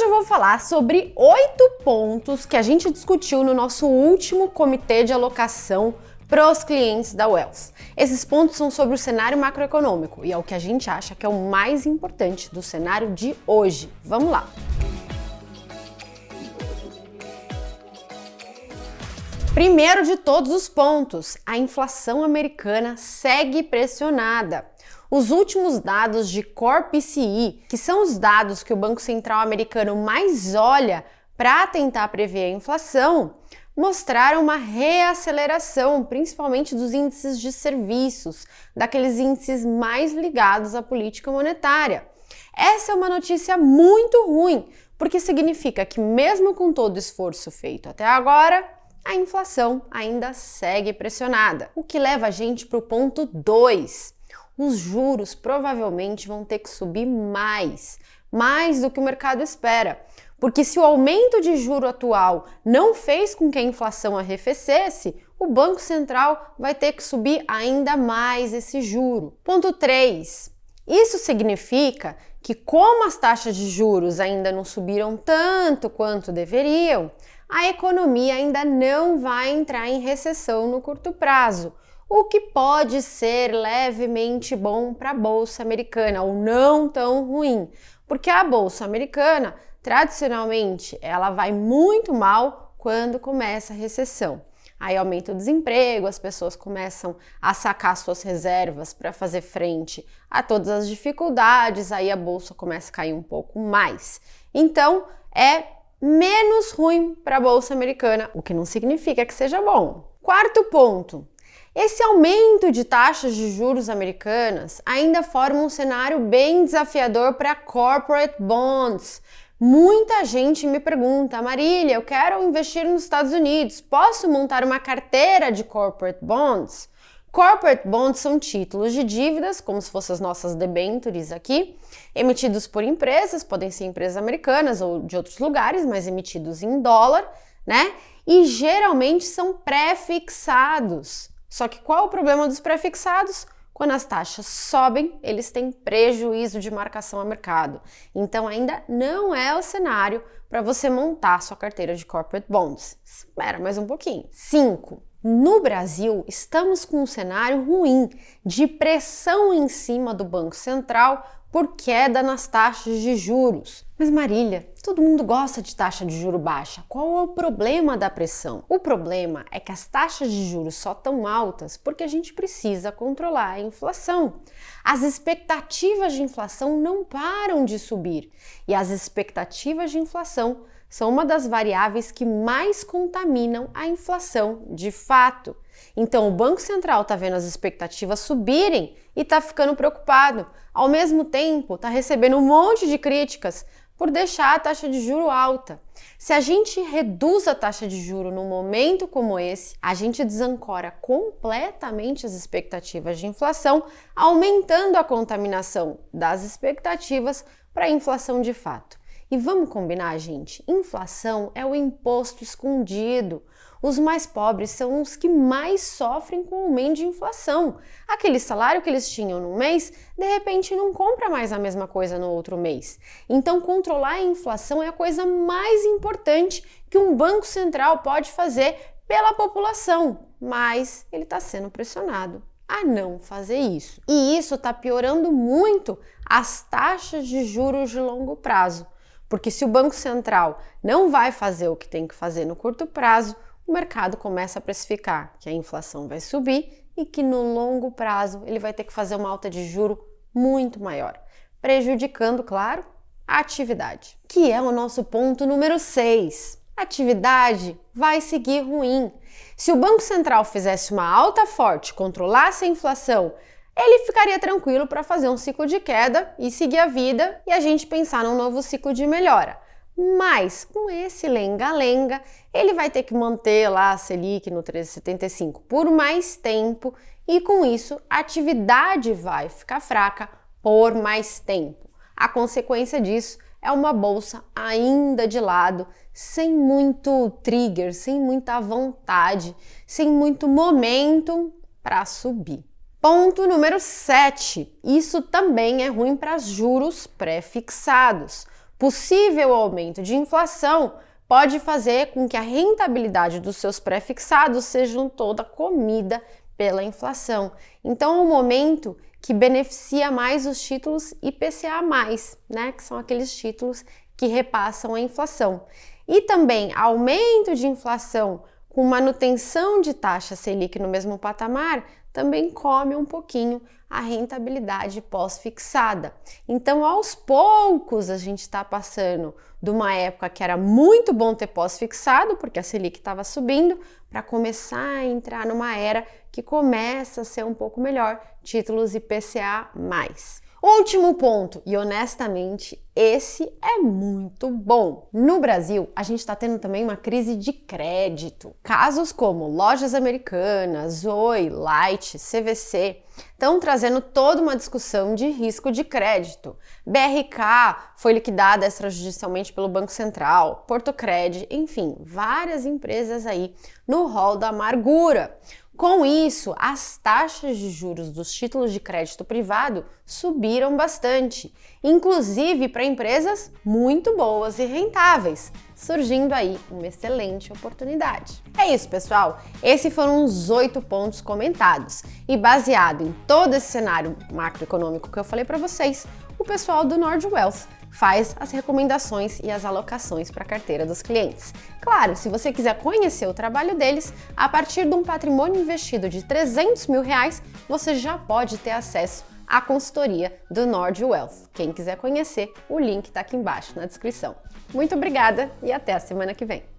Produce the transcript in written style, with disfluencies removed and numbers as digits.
eu vou falar sobre 8 pontos que a gente discutiu no nosso último comitê de alocação para os clientes da Wells. Esses pontos são sobre o cenário macroeconômico e é o que a gente acha que é o mais importante do cenário de hoje. Vamos lá! Primeiro de todos os pontos, a inflação americana segue pressionada. Os últimos dados de Core PCE, que são os dados que o Banco Central americano mais olha para tentar prever a inflação, mostraram uma reaceleração, principalmente dos índices de serviços, daqueles índices mais ligados à política monetária. Essa é uma notícia muito ruim, porque significa que mesmo com todo o esforço feito até agora, a inflação ainda segue pressionada. O que leva a gente para o ponto 2. Os juros provavelmente vão ter que subir mais do que o mercado espera. Porque se o aumento de juro atual não fez com que a inflação arrefecesse, o Banco Central vai ter que subir ainda mais esse juro. Ponto 3. Isso significa que como as taxas de juros ainda não subiram tanto quanto deveriam, a economia ainda não vai entrar em recessão no curto prazo, o que pode ser levemente bom para a Bolsa Americana, ou não tão ruim, porque a Bolsa Americana, tradicionalmente, ela vai muito mal quando começa a recessão. Aí aumenta o desemprego, as pessoas começam a sacar suas reservas para fazer frente a todas as dificuldades, aí a bolsa começa a cair um pouco mais. Então, é menos ruim para a Bolsa Americana, o que não significa que seja bom. Quarto ponto. Esse aumento de taxas de juros americanas ainda forma um cenário bem desafiador para corporate bonds. Muita gente me pergunta, Marília, eu quero investir nos Estados Unidos, posso montar uma carteira de corporate bonds? Corporate bonds são títulos de dívidas, como se fossem as nossas debêntures aqui, emitidos por empresas, podem ser empresas americanas ou de outros lugares, mas emitidos em dólar, né? E geralmente são pré-fixados. Só que qual é o problema dos pré-fixados? Quando as taxas sobem, eles têm prejuízo de marcação a mercado. Então ainda não é o cenário para você montar sua carteira de corporate bonds. Espera mais um pouquinho. 5. No Brasil, estamos com um cenário ruim de pressão em cima do Banco Central por queda nas taxas de juros. Mas Marília, todo mundo gosta de taxa de juro baixa. Qual é o problema da pressão? O problema é que as taxas de juros só estão altas porque a gente precisa controlar a inflação. As expectativas de inflação não param de subir e as expectativas de inflação são uma das variáveis que mais contaminam a inflação de fato. Então o Banco Central está vendo as expectativas subirem e está ficando preocupado. Ao mesmo tempo, está recebendo um monte de críticas por deixar a taxa de juro alta. Se a gente reduz a taxa de juro num momento como esse, a gente desancora completamente as expectativas de inflação, aumentando a contaminação das expectativas para a inflação de fato. E vamos combinar, gente? Inflação é o imposto escondido. Os mais pobres são os que mais sofrem com o aumento de inflação. Aquele salário que eles tinham no mês, de repente não compra mais a mesma coisa no outro mês. Então, controlar a inflação é a coisa mais importante que um banco central pode fazer pela população, mas ele está sendo pressionado a não fazer isso. E isso está piorando muito as taxas de juros de longo prazo. Porque se o Banco Central não vai fazer o que tem que fazer no curto prazo, o mercado começa a precificar que a inflação vai subir e que no longo prazo ele vai ter que fazer uma alta de juro muito maior, prejudicando, claro, a atividade. Que é o nosso ponto número 6. A atividade vai seguir ruim. Se o Banco Central fizesse uma alta forte, controlasse a inflação, ele ficaria tranquilo para fazer um ciclo de queda e seguir a vida e a gente pensar num novo ciclo de melhora. Mas com esse lenga-lenga, ele vai ter que manter lá a Selic no 13,75 por mais tempo e com isso a atividade vai ficar fraca por mais tempo. A consequência disso é uma bolsa ainda de lado, sem muito trigger, sem muita vontade, sem muito momento para subir. Ponto número 7. Isso também é ruim para juros pré-fixados, possível aumento de inflação pode fazer com que a rentabilidade dos seus pré-fixados sejam toda comida pela inflação. Então, é um momento que beneficia mais os títulos IPCA+, né, que são aqueles títulos que repassam a inflação. E também aumento de inflação com manutenção de taxa Selic no mesmo patamar também come um pouquinho a rentabilidade pós-fixada. Então, aos poucos, a gente está passando de uma época que era muito bom ter pós-fixado, porque a Selic estava subindo, para começar a entrar numa era que começa a ser um pouco melhor, títulos IPCA+. Último ponto, e honestamente, esse é muito bom. No Brasil, a gente está tendo também uma crise de crédito. Casos como Lojas Americanas, Oi, Light, CVC estão trazendo toda uma discussão de risco de crédito. BRK foi liquidada extrajudicialmente pelo Banco Central, Portocred, enfim, várias empresas aí no rol da amargura. Com isso, as taxas de juros dos títulos de crédito privado subiram bastante, inclusive para empresas muito boas e rentáveis, surgindo aí uma excelente oportunidade. É isso, pessoal. Esses foram os 8 pontos comentados e baseado em todo esse cenário macroeconômico que eu falei para vocês, o pessoal do Nord Wealth faz as recomendações e as alocações para a carteira dos clientes. Claro, se você quiser conhecer o trabalho deles, a partir de um patrimônio investido de R$300 mil, você já pode ter acesso à consultoria do Nord Wealth. Quem quiser conhecer, o link está aqui embaixo na descrição. Muito obrigada e até a semana que vem.